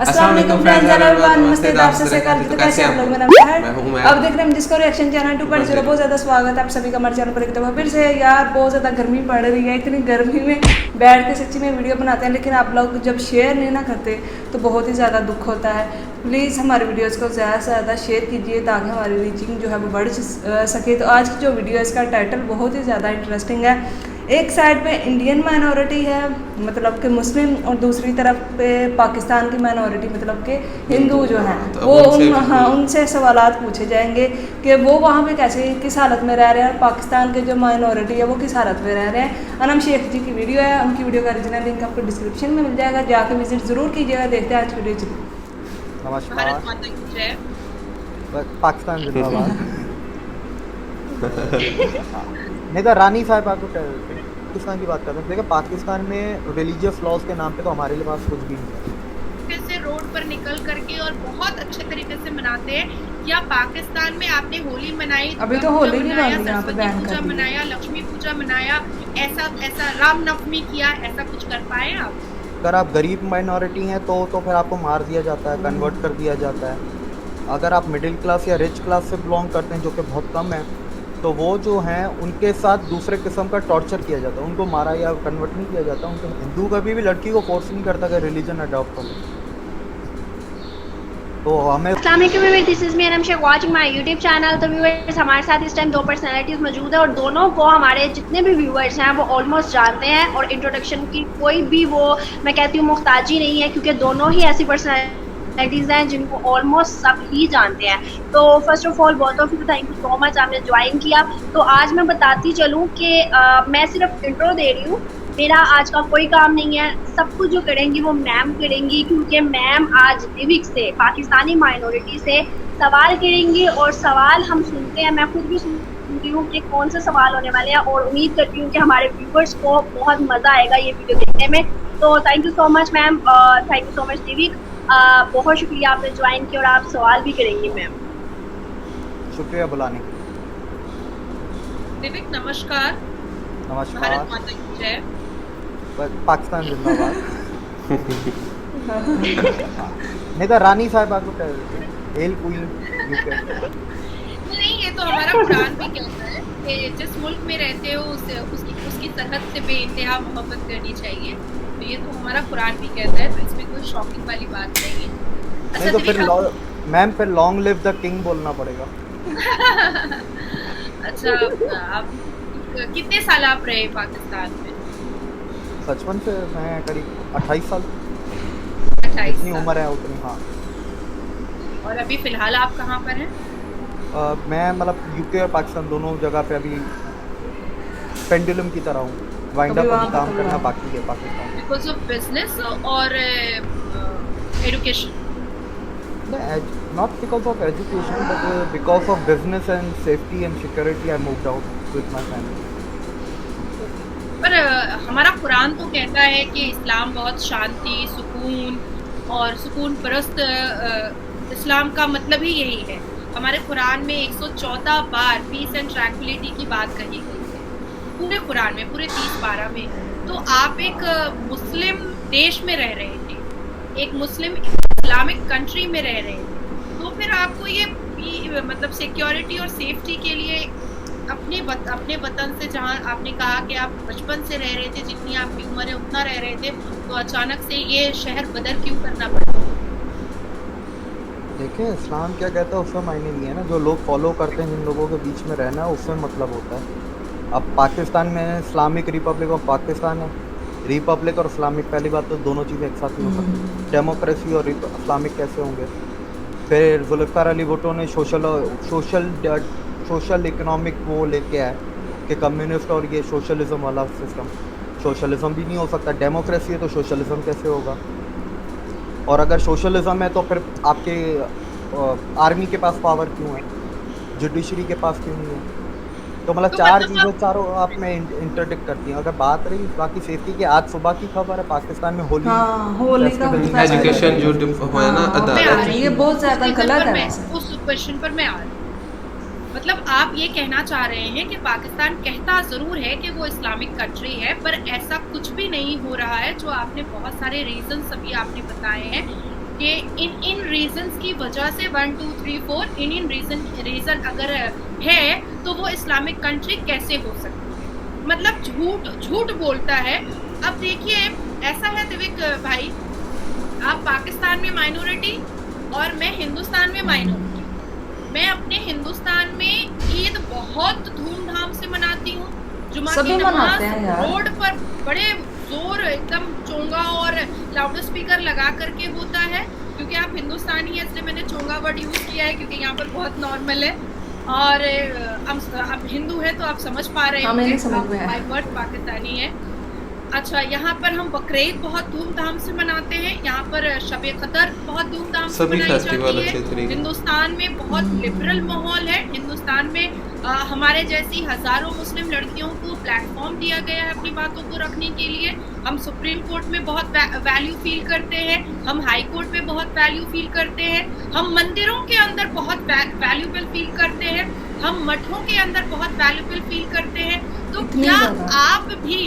अस्सलाम वालेकुम फ्रेंड्स, नमस्ते, आपसे से कल तो कैसे आप लोग? मेरा नाम है, अब देख रहे हैं जिसको रिएक्शन चैनल 2.0। बहुत ज़्यादा स्वागत है आप सभी का हमारे चैनल पर एक दफ़ा फिर से। यार बहुत ज़्यादा गर्मी पड़ रही है, इतनी गर्मी में बैठ के सच्ची में वीडियो बनाते हैं, लेकिन आप लोग जब शेयर नहीं ना करते तो बहुत ही ज़्यादा दुख होता है। प्लीज़ हमारे वीडियोज़ को ज़्यादा से ज़्यादा शेयर कीजिए ताकि हमारी रीचिंग जो है वो बढ़ सके। तो आज की जो वीडियो है इसका टाइटल बहुत ही ज़्यादा इंटरेस्टिंग है। एक साइड पे इंडियन माइनॉरिटी है, मतलब कि मुस्लिम, और दूसरी तरफ पे पाकिस्तान की माइनॉरिटी मतलब कि हिंदू जो हैं वो उनसे सवालात पूछे जाएंगे कि वो वहाँ पे कैसे किस हालत में रह रहे हैं, पाकिस्तान के जो माइनॉरिटी है वो किस हालत में रह रहे हैं। अनम शेख जी की वीडियो है, उनकी वीडियो का ओरिजिनल लिंक आपको डिस्क्रिप्शन में मिल जाएगा, जाके विजिट ज़रूर कीजिएगा। देखते हैं आज की वीडियो चलिए। नमस्कार, पाकिस्तान जिंदाबाद। नहीं तो रानी साहब आपको पाकिस्तान की बात कर रहे हैं। देखिए पाकिस्तान में रिलीजियस लॉज के नाम पे तो हमारे लिए पास कुछ भी नहीं है। कैसे रोड पर निकल करके और बहुत अच्छे तरीके से मनाते हैं। या पाकिस्तान में आपने होली मनाई, अभी तो होली भी मनाया, यहाँ पे बैन पूजा कर दी। मनाया, लक्ष्मी पूजा मनाया, ऐसा रामनवमी किया, ऐसा कुछ कर पाए आप? अगर आप गरीब माइनॉरिटी हैं तो फिर आपको मार दिया जाता है, कन्वर्ट कर दिया जाता है। अगर आप मिडिल क्लास या रिच क्लास से बिलोंग करते हैं, जो कि बहुत कम है, तो वो जो हैं उनके साथ दूसरे किस्म का टॉर्चर किया जाता है। उनको मारा या कन्वर्ट नहीं किया जाता। उनको हिंदू कभी भी लड़की को फोर्स नहीं करता कि रिलीजन अडॉप्ट करो। तो हमें this is me and I am Shaikh watching my YouTube channel. तो व्यूअर्स, हमारे साथ इस टाइम दो पर्सनालिटीज मौजूद है और दोनों को हमारे जितने भी व्यूअर्स हैं वो ऑलमोस्ट जानते हैं और इंट्रोडक्शन की कोई भी वो मैं कहती हूँ मुख्ताजी नहीं है, क्योंकि दोनों ही ऐसी पर्सनालिटीज हैं जिनको ऑलमोस्ट सब ही जानते हैं। तो first of all both of you thank you so much, आपने ज्वाइन किया। तो आज मैं बताती चलूँ कि मैं सिर्फ इंट्रो दे रही हूँ, मेरा आज का कोई काम नहीं है। सब कुछ जो करेंगी वो मैम करेंगी, क्योंकि मैम आज लिविक से पाकिस्तानी माइनॉरिटी से सवाल करेंगी और सवाल हम सुनते हैं। मैं खुद भी सुनती हूँ कि कौन से सवाल होने वाले हैं और उम्मीद करती हूँ कि हमारे व्यूवर्स को बहुत मज़ा आएगा ये वीडियो देखने में। तो thank you so much ma'am, thank you so much लिविक, बहुत शुक्रिया आपने ज्वाइन किया और आप सवाल भी करेंगी मैम। शुक्रिया बुलाने के लिए। लिविक नमस्कार। नमस्कार। भारत माता की जय। पाकिस्तान जिंदाबाद। नहीं तो रानी साहब आपको एल क्वीन यूके। नहीं, ये तो हमारा कुरान भी कहता है कि जिस मुल्क में रहते हो उसकी सरहद से बेइंतहा मोहब्बत करनी चाहिए। तो ये तो हमारा कुरान भी कहता है, तो इसमें कोई शॉकिंग वाली बात नहीं है। नहीं तो फिर मैम फिर लॉन्ग लिव द किंग बोलना पड़ेगा। अच्छा, आप कितने साल आप रहे पाकिस्तान में? बचपन से मैं करीब 28 साल। 28 जितनी उम्र है उतनी। हाँ। और अभी फिलहाल आप कहाँ पर हैं? मैं मतलब यूके और पाकिस्तान दोनों जगह पे अभी पेंडुलम की तरह हूँ। वाइंड अप अभी काम करना बाकी है पाकिस्तान। बिकॉज ऑफ बिजनेस और education? Not because of education, but because of business and safety and security, I moved out with my family. पर हमारा कुरान तो कहता है कि इस्लाम बहुत शांति, सुकून और सुकून परस्त, इस्लाम का मतलब ही यही है। हमारे कुरान में 114 बार पीस एंड ट्रैंक्विलिटी की बात कही गई है पूरे कुरान में, पूरे 30 पारा में। तो आप एक मुस्लिम देश में रह रहे थे, एक मुस्लिम इस्लामिक कंट्री में रह रहे थे, तो फिर आपको ये मतलब सिक्योरिटी और सेफ्टी के लिए अपने वतन से, जहाँ आपने कहा कि आप बचपन से रह रहे थे, जितनी आपकी उम्र है उतना रह रहे थे, तो अचानक से ये शहर बदल क्यों करना पड़ा? देखिए इस्लाम क्या कहता है उसका मायने नहीं है ना। जो लोग फॉलो करते हैं, जिन लोगों के बीच में रहना है उससे मतलब होता है। अब पाकिस्तान में इस्लामिक रिपब्लिक ऑफ पाकिस्तान है। रिपब्लिक और इस्लामिक, पहली बात तो दोनों चीज़ें एक साथ नहीं हो सकती। डेमोक्रेसी और इस्लामिक कैसे होंगे? फिर जुल्फ़िकार अली भुट्टो ने सोशल इकोनॉमिक वो लेके आए कि कम्युनिस्ट और ये सोशलिज्म वाला सिस्टम। सोशलिज्म भी नहीं हो सकता। डेमोक्रेसी है तो सोशलिज्म कैसे होगा? और अगर सोशलिज्म है तो फिर आपके आर्मी के पास पावर क्यों है? जुडिशरी के पास क्यों नहीं है? तो मतलब चार चीज़ें चारों आप में इंटरडिक्ट करती हैं। अगर बात रही बाकी सेफ्टी की, आज सुबह की खबर है पाकिस्तान में होली का एजुकेशन जो है ना, ये बहुत ज़्यादा गलत है। उस क्वेश्चन पर मैं आ रही हूँ। मतलब आप ये कहना चाह रहे हैं कि पाकिस्तान कहता ज़रूर है कि वो इस्लामिक कंट्री है, पर ऐसा कुछ भी नहीं हो रहा है, जो आपने बहुत सारे रीजंस अभी आपने बताए हैं। कि इन रीजंस की वजह से 1 2 3 4 इन रीजन अगर है तो वो इस्लामिक कंट्री कैसे हो सकती है, मतलब झूठ बोलता है। अब देखिए ऐसा है दिविक भाई, आप पाकिस्तान में माइनॉरिटी और मैं हिंदुस्तान में माइनॉरिटी। मैं अपने हिंदुस्तान में ईद बहुत धूमधाम से मनाती हूँ, जुमा की नमाज रोड पर बड़े जोर एकदम चोंगा और लाउड स्पीकर लगा करके होता है, क्योंकि आप हिंदुस्तानी है इसलिए मैंने चोंगा वर्ड यूज किया है क्योंकि यहाँ पर बहुत नॉर्मल है। और आप हिंदू है तो आप समझ पा रहे हैं, माय वर्ड पाकिस्तानी है। अच्छा, यहाँ पर हम बकरीद बहुत धूमधाम से मनाते हैं, यहाँ पर शब-ए कदर बहुत धूमधाम से मनाई जाती है। हिंदुस्तान में बहुत लिबरल माहौल है। हिंदुस्तान में हमारे जैसी हजारों मुस्लिम लड़कियों को प्लेटफॉर्म दिया गया है अपनी बातों को रखने के लिए। हम सुप्रीम कोर्ट में बहुत वैल्यू फील करते हैं, हम हाई कोर्ट में बहुत वैल्यू फील करते हैं, हम मंदिरों के अंदर बहुत वैल्यूबल फील करते हैं, हम मठों के अंदर बहुत वैल्यूबल फील करते हैं। तो क्या आप भी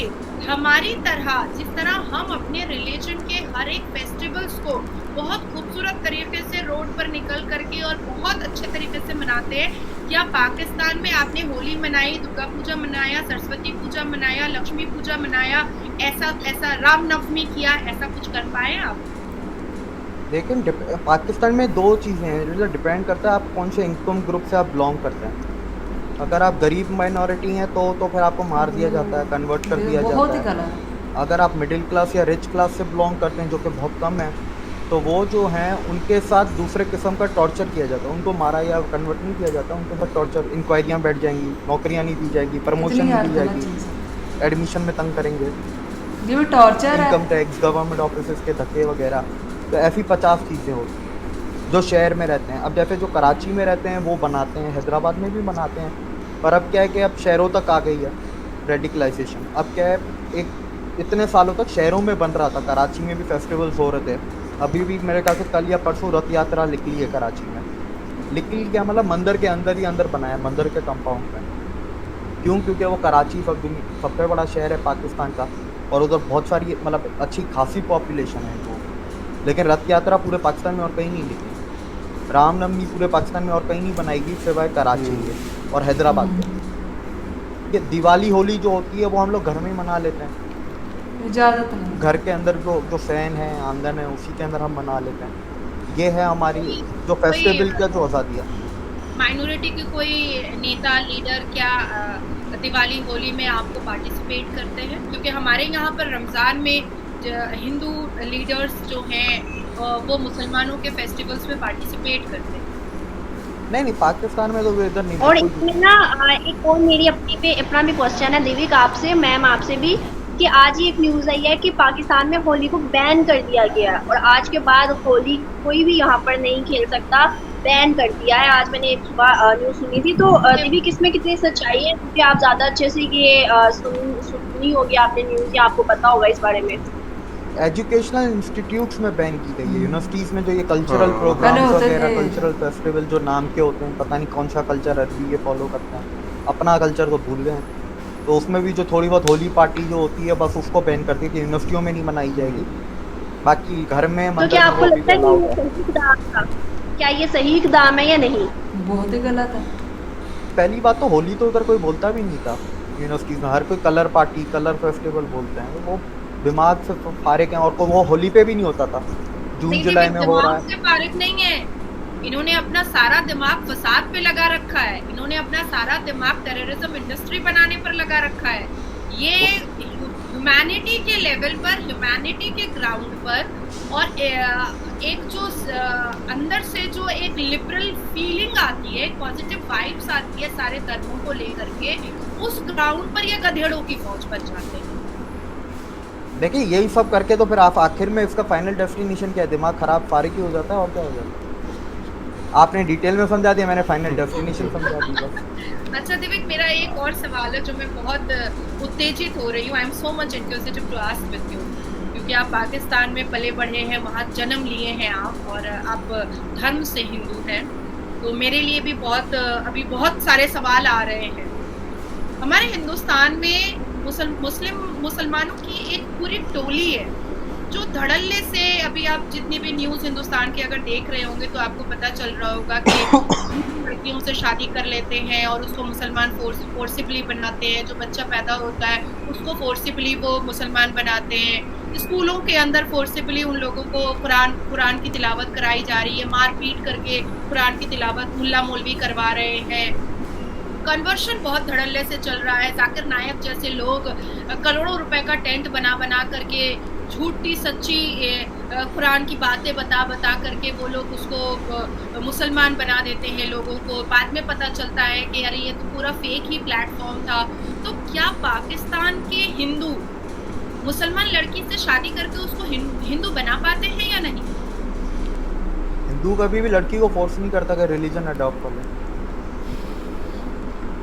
हमारी तरह, जिस तरह हम अपने रिलीजन के हर एक फेस्टिवल्स को बहुत खूबसूरत तरीके से रोड पर निकल करके और बहुत अच्छे तरीके से मनाते हैं, क्या पाकिस्तान में आपने होली मनाई, दुर्गा पूजा मनाया, सरस्वती पूजा मनाया, लक्ष्मी पूजा मनाया, ऐसा रामनवमी किया, ऐसा कुछ कर पाए आप? लेकिन पाकिस्तान में दो चीज़ें हैं जो डिपेंड करता है आप कौन से इनकम ग्रुप से आप बिलोंग करते हैं। अगर आप गरीब माइनॉरिटी हैं तो फिर आपको मार दिया जाता है, कन्वर्ट कर दिया जाता है। अगर आप मिडिल क्लास या रिच क्लास से बिलोंग करते हैं, जो कि बहुत कम है, तो वो जो हैं उनके साथ दूसरे किस्म का टॉर्चर किया जाता है। उनको मारा या कन्वर्ट नहीं किया जाता, उनके साथ टॉर्चर, इंक्वायरियाँ बैठ जाएंगी, नौकरियाँ नहीं दी जाएगी, प्रमोशन नहीं दी जाएगी, एडमिशन में तंग करेंगे, इनकम टैक्स, गवर्नमेंट ऑफिस के धक्के वगैरह। तो ऐसी 50 चीज़ें होती जो शहर में रहते हैं। अब जैसे जो कराची में रहते हैं वो बनाते हैं, हैदराबाद में भी बनाते हैं, पर अब क्या है कि अब शहरों तक आ गई है रेडिकलाइजेशन। अब क्या है, एक इतने सालों तक शहरों में बन रहा था, कराची में भी फेस्टिवल्स हो रहे थे। अभी भी मेरे ख्याल से कल या परसों रथ यात्रा निकली है कराची में। निकली क्या मतलब मंदिर के अंदर ही अंदर बनाया, मंदिर के कंपाउंड में। क्यों? क्योंकि वो कराची सबसे बड़ा शहर है पाकिस्तान का और उधर बहुत सारी मतलब अच्छी खासी पॉपुलेशन है वो। लेकिन रथ यात्रा पूरे पाकिस्तान में और कहीं नहीं निकली। रामनवमी पूरे पाकिस्तान में और कहीं नहीं बनाएगी सिवाय कराची में और हैदराबाद में। ये दिवाली होली जो होती है वो हम लोग घर में ही मना लेते हैं, घर के अंदर जो फैन है, आंगन है, उसी के अंदर हम मना लेते हैं। ये है हमारी जो फेस्टिवल का जो आज़ादी है। माइनॉरिटी के कोई नेता लीडर क्या दिवाली होली में आपको पार्टिसिपेट करते हैं? क्योंकि हमारे यहाँ पर रमज़ान में हिंदू लीडर्स जो हैं वो मुसलमानों के फेस्टिवल्स में पार्टिसिपेट करते हैं। नहीं, पाकिस्तान में तो वो इधर नहीं। और इसमें ना एक और मेरी अपना भी क्वेश्चन है दिविक आपसे, मैम आपसे भी, कि आज ही एक न्यूज़ आई है कि पाकिस्तान में होली को बैन कर दिया गया है और आज के बाद होली कोई भी यहाँ पर नहीं खेल सकता, बैन कर दिया है। आज मैंने एक सुबह न्यूज़ सुनी थी। तो दिविक इसमें कितनी सच्चाई है, क्योंकि आप ज़्यादा अच्छे से ये सुनी होगी आपने न्यूज़ या आपको पता होगा इस बारे में। एजुकेशनल इंस्टीट्यूट्स में बैन की गई है, यूनिवर्सिटीज़ में जो ये कल्चरल प्रोग्राम्स वगैरह, कल्चरल फेस्टिवल जो नाम के होते हैं, पता नहीं कौन सा कल्चर अरबी ये फॉलो करते हैं, अपना कल्चर को भूल गए हैं। तो उसमें भी जो थोड़ी बहुत होली पार्टी जो होती है बस उसको बैन करती है कि यूनिवर्सिटियों में नहीं मनाई जाएगी, बाकी घर में। तो क्या आपको लगता है क्या ये सही इक़दाम है या नहीं? बहुत ही गलत है। पहली बात तो होली तो उधर कोई बोलता भी नहीं था यूनिवर्सिटीज़ में, हर कोई कलर पार्टी, कलर फेस्टिवल बोलते हैं। वो दिमाग से फारिग हैं और वो होली पे भी नहीं होता था, जून जुलाई में हो रहा है। फारिग नहीं है, इन्होंने अपना सारा दिमाग फसाद पे लगा रखा है, इन्होंने अपना सारा दिमाग टेररिज्म इंडस्ट्री बनाने पर लगा रखा है। ये ह्यूमैनिटी के लेवल पर, ह्यूमैनिटी के ग्राउंड पर और एक जो अंदर से जो एक लिबरल फीलिंग आती है, पॉजिटिव वाइब्स आती है सारे धर्मों को लेकर के, उस ग्राउंड पर ये गधेड़ों की फौज बन जाते हैं। देखिए यही सब करके तो फिर आप आखिर में इसका फाइनल डेस्टिनेशन क्या है? दिमाग खराब, फारिग ही हो जाता है और क्या हो जाता है। आपने डिटेल में समझा दिया, मैंने फाइनल डेस्टिनेशन समझा दिया। अच्छा दिविक, मेरा एक और सवाल है जो मैं बहुत उत्तेजित हो रही हूँ। I am so much interested to ask with you, क्योंकि आप पाकिस्तान में पले बढ़े हैं, वहाँ जन्म लिए हैं आप, और आप धर्म से हिंदू हैं, तो मेरे लिए भी अभी बहुत सारे सवाल आ रहे हैं। हमारे हिंदुस्तान में मुसलमानों की एक पूरी टोली है जो धड़ल्ले से अभी आप जितनी भी न्यूज़ हिंदुस्तान की अगर देख रहे होंगे तो आपको पता चल रहा होगा कि लड़कियों से शादी कर लेते हैं और उसको मुसलमान फोर्सिबली बनाते हैं, जो बच्चा पैदा होता है उसको फोर्सिबली वो मुसलमान बनाते हैं, स्कूलों के अंदर फोर्सिबली उन लोगों को कुरान की तिलावत कराई जा रही है, मार पीट करके कुरान की तिलावत मुल्ला मौलवी करवा रहे हैं। कन्वर्शन बहुत धड़ल्ले से चल रहा है। जाकिर नायक जैसे लोग करोड़ों रुपए का टेंट बना करके झूठी सच्ची कुरान की बातें बता करके वो लोग उसको मुसलमान बना देते हैं लोगों को। बाद में पता चलता है कि अरे ये तो पूरा फेक ही प्लेटफॉर्म था। तो क्या पाकिस्तान के हिंदू मुसलमान लड़की से शादी करके उसको हिंदू बना पाते हैं या नहीं? हिंदू कभी भी लड़की को फोर्स नहीं करता कि रिलीजन अडॉप्ट कर ले,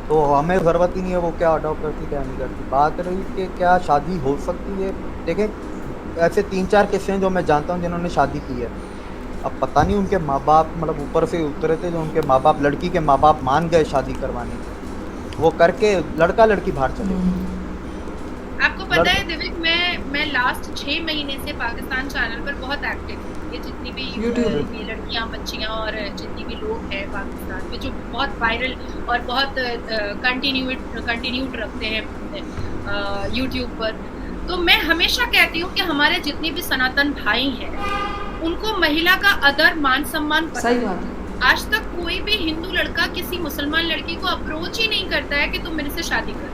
तो हमें ज़रूरत ही नहीं है वो क्या अडॉप्ट करती क्या नहीं करती। बात रही कि क्या शादी हो सकती है, देखें ऐसे 3-4 किस्से हैं जो मैं जानता हूँ जिन्होंने शादी की है। अब पता नहीं उनके माँ बाप मतलब ऊपर से उतरे थे, जो उनके माँ बाप लड़की के माँ बाप मान गए शादी करवाने के, वो करके लड़का लड़की बाहर चले गए। आपको पता है दिविक, मैं लास्ट 6 महीने से पाकिस्तान चैनल पर बहुत एक्टिव हूँ। ये जितनी भी ये लड़कियाँ बच्चियाँ और जितनी भी लोग हैं पाकिस्तान में जो बहुत वायरल और बहुत कंटिन्यूड रखते हैं यूट्यूब पर, तो मैं हमेशा कहती हूँ कि हमारे जितने भी सनातन भाई हैं उनको महिला का आदर मान सम्मान पता सही बात है। आज तक कोई भी हिंदू लड़का किसी मुसलमान लड़की को अप्रोच ही नहीं करता है कि तुम मेरे से शादी कर,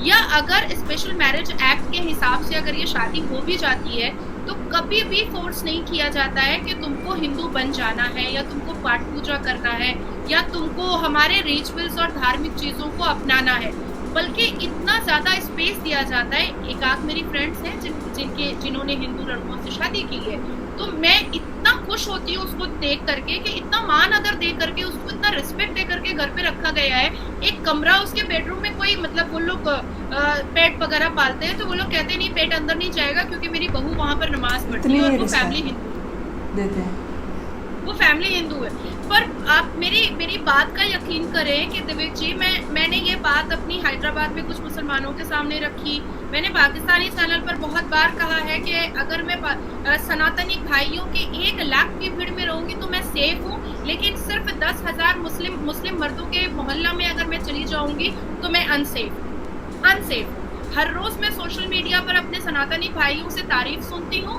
या अगर स्पेशल मैरिज एक्ट के हिसाब से अगर ये शादी हो भी जाती है तो कभी भी फोर्स नहीं किया जाता है कि तुमको हिंदू बन जाना है या तुमको पाठ पूजा करना है या तुमको हमारे रिचुअल्स और धार्मिक चीज़ों को अपनाना है, बल्कि इतना ज़्यादा स्पेस दिया जाता है। एक आध मेरी फ्रेंड्स हैं जिन्होंने हिंदू लड़कों से शादी की है, तो मैं इतना खुश होती हूँ उसको देख करके कि इतना मान आदर दे करके उसको इतना रिस्पेक्ट दे करके घर पे रखा गया है। एक कमरा उसके बेडरूम में कोई मतलब वो लोग पेट वगैरह पालते हैं तो वो लोग कहते नहीं पेट अंदर नहीं जाएगा क्योंकि मेरी बहू वहाँ पर नमाज पढ़ती है और वो फैमिली हिंदू देते हैं, वो फैमिली हिंदू है। पर आप मेरी बात का यकीन करें कि दिविक जी, मैंने ये बात अपनी हैदराबाद में कुछ मुसलमानों के सामने रखी, मैंने पाकिस्तानी चैनल पर बहुत बार कहा है कि अगर मैं सनातनी भाइयों के 1 लाख की भीड़ में रहूंगी तो मैं सेफ हूँ, लेकिन सिर्फ 10,000 मुस्लिम मर्दों के मोहल्ला में अगर मैं चली जाऊंगी तो मैं अनसेफ। हर रोज मैं सोशल मीडिया पर अपने सनातनी भाइयों से तारीफ सुनती हूँ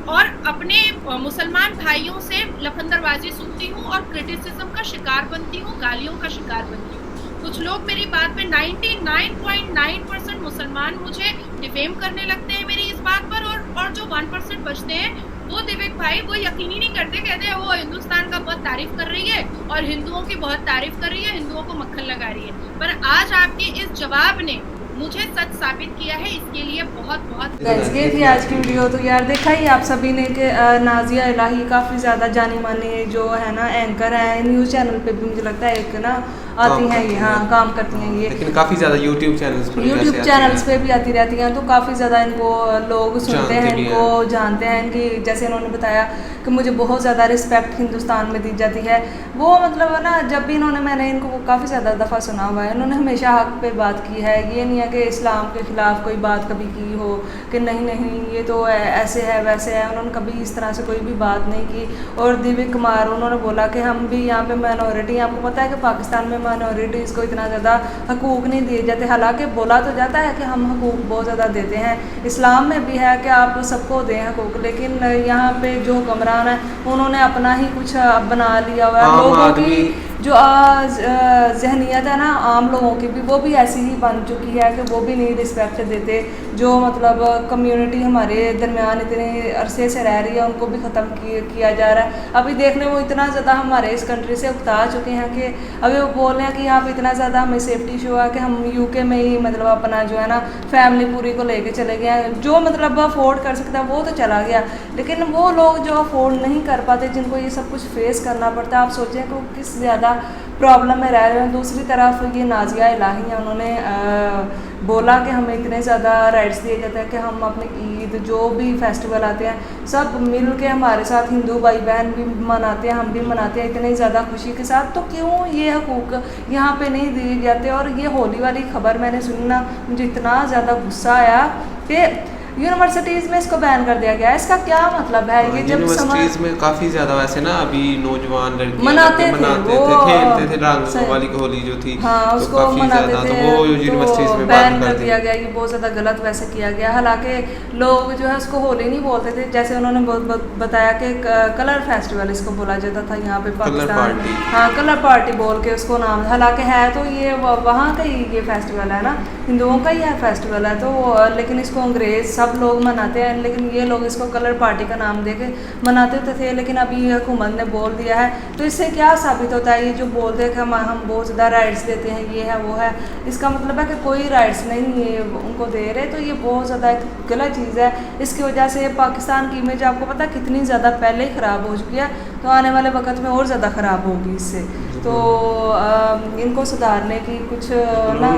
और अपने मुसलमान भाइयों से लफंदरबाजी सुनती हूँ और क्रिटिसिज्म का शिकार बनती हूँ, गालियों का शिकार बनती हूँ। कुछ लोग मेरी बात पे 99.9% मुसलमान मुझे डिफेम करने लगते हैं मेरी इस बात पर, और जो 1% बचते हैं वो दिविक भाई वो यकीन ही नहीं करते, कहते हैं वो हिंदुस्तान का बहुत तारीफ कर रही है और हिंदुओं की बहुत तारीफ कर रही है, हिंदुओं को मक्खन लगा रही है। पर आज आपके इस जवाब ने मुझे सच साबित किया है, इसके लिए बहुत बहुत ये थी आज की वीडियो। तो यार देखा ही आप सभी ने कि नाजिया इलाही काफ़ी ज़्यादा जानी मानी जो है ना एंकर है, न्यूज़ चैनल पे भी मुझे लगता है एक ना आती हैं ये, हाँ काम करती हैं ये, लेकिन काफ़ी ज़्यादा यूट्यूब चैनल्स पे भी आती रहती हैं। तो काफ़ी ज़्यादा इनको लोग सुनते हैं, इनको जानते हैं, इनकी जैसे इन्होंने बताया कि मुझे बहुत ज़्यादा रिस्पेक्ट हिंदुस्तान में दी जाती है। वो मतलब ना जब भी मैंने इनको काफ़ी ज़्यादा दफ़ा सुना हुआ है, इन्होंने हमेशा हक पे बात की है। ये नहीं है कि इस्लाम के ख़िलाफ़ कोई बात कभी की हो कि नहीं ये तो ऐसे है वैसे है, उन्होंने कभी इस तरह से कोई भी बात नहीं की। और दिव्य कुमार उन्होंने बोला कि हम भी यहाँ पे माइनॉरिटी, आपको पता है कि पाकिस्तान में माइनॉरिटीज़ को इतना ज़्यादा हकूक़ नहीं दिए जाते, हालांकि बोला तो जाता है कि हम हकूक़ बहुत ज़्यादा देते हैं, इस्लाम में भी है कि आप सबको दें हकूक़, लेकिन यहाँ पे जो हुक्मरान है उन्होंने अपना ही कुछ बना लिया हुआ है। लोगों की जो जहनीत है ना आम लोगों की भी, वो भी ऐसी ही बन चुकी है कि वो भी नहीं रिस्पेक्ट देते। जो मतलब कम्युनिटी हमारे दरमियान इतने अरसे से रह रही है उनको भी ख़त्म किया जा रहा है। अभी देखने वो इतना ज़्यादा हमारे इस कंट्री से उकता चुके हैं कि अभी वो बोल रहे हैं कि यहाँ पे इतना ज़्यादा हमें सेफ्टी इशू है कि हम यूके में ही मतलब अपना जो है ना फैमिली पूरी को लेके चले गए हैं। जो मतलब अफोर्ड कर सकता है वो तो चला गया, लेकिन वो लोग जो अफोर्ड नहीं कर पाते, जिनको ये सब कुछ फेस करना पड़ता है, आप सोचें कि वो किस ज़्यादा प्रॉब्लम में रह रहे हैं। दूसरी तरफ ये नाजिया इलाही हैं, उन्होंने बोला कि हमें इतने ज़्यादा राइट्स दिए जाते हैं कि हम अपने ईद जो भी फेस्टिवल आते हैं सब मिल के हमारे साथ हिंदू भाई बहन भी मनाते हैं, हम भी मनाते हैं इतनी ज़्यादा खुशी के साथ, तो क्यों ये हकूक़ यहाँ पे नहीं दिए जाते। और ये होली वाली खबर मैंने सुनी ना, मुझे इतना ज़्यादा गुस्सा आया कि यूनिवर्सिटीज में इसको बैन कर दिया गया है। इसका क्या मतलब है? ये जब यूनिवर्सिटीज में काफी ज्यादा वैसे ना अभी नौजवान लड़कियां मनाते थे, खेलते थे रंग वाली होली जो थी, हाँ तो उसको काफी मनाते ज्यादा, थे, तो वो यूनिवर्सिटीज में बैन कर दिया गया। ये बहुत ज़्यादा गलत वैसे किया गया। हालांकि लोग जो है उसको होली नहीं बोलते थे, जैसे उन्होंने बताया कि कलर फेस्टिवल इसको बोला जाता था यहाँ पे पाकिस्तान। हाँ कलर पार्टी बोल के उसको नाम, हालांकि है तो ये वहाँ का ही ये फेस्टिवल है ना, हिंदुओं का ही है फेस्टिवल है, तो लेकिन इसको अंग्रेज सब लोग मनाते हैं, लेकिन ये लोग इसको कलर पार्टी का नाम दे के मनाते थे। लेकिन अभी हुकूमत ने बोल दिया है, तो इससे क्या साबित होता है? ये जो बोलते हैं कि हम बहुत ज़्यादा राइट्स देते हैं, ये है वो है, इसका मतलब है कि कोई राइट्स नहीं है उनको दे रहे, तो ये बहुत ज़्यादा गलत चीज़ है। इसकी वजह से पाकिस्तान की इमेज आपको पता है कितनी ज़्यादा पहले ही ख़राब हो चुकी है, तो आने वाले वक्त में और ज़्यादा ख़राब होगी इससे। तो इनको सुधारने की कुछ ना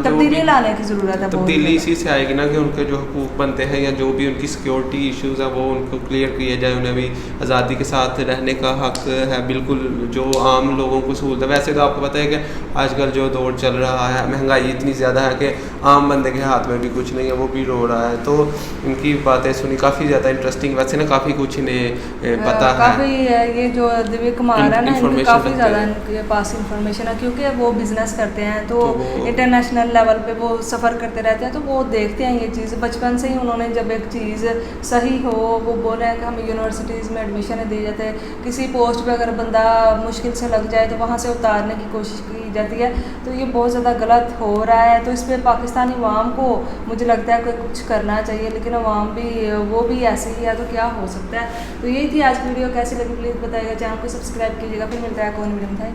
तब्दीली लाने की ज़रूरत है। तब्दीली इसी से आएगी ना कि उनके जो हुकूक बनते हैं या जो भी उनकी सिक्योरिटी इश्यूज़ हैं वो उनको क्लियर किया जाए, उन्हें भी आज़ादी के साथ रहने का हक है बिल्कुल, जो आम लोगों को सहूलत है। वैसे तो आपको पता है कि आजकल जो दौर चल रहा है, महंगाई इतनी ज़्यादा है कि आम बंदे के हाथ में भी कुछ नहीं है, वो भी रो रहा है। तो इनकी बातें सुनी काफ़ी ज़्यादा इंटरेस्टिंग, वैसे ना काफ़ी कुछ इन्हें पता है। काफ़ी ये जो दिव्य कुमार है ना, इनकी काफ़ी ज़्यादा इनके पास इंफॉर्मेशन है, क्योंकि वो बिजनेस करते हैं, तो इंटरनेशनल लेवल पे वो सफ़र करते रहते हैं, तो वो देखते हैं ये चीज़। बचपन से ही उन्होंने जब एक चीज़ सही हो, वो बोल रहे हैं कि हमें यूनिवर्सिटीज़ में एडमिशन दी जाते हैं, किसी पोस्ट पे अगर बंदा मुश्किल से लग जाए तो वहाँ से उतारने की कोशिश की जाती है, तो ये बहुत ज़्यादा गलत हो रहा है। तो इस पर पाकिस्तानी अवाम को मुझे लगता है कि कुछ करना चाहिए, लेकिन अवाम भी वो भी ऐसे ही है, तो क्या हो सकता है। तो यही थी आज की वीडियो, कैसी लगी प्लीज़ बताइएगा, चैनल को सब्सक्राइब कीजिएगा, फिर मिलता है कौन वीडियो में।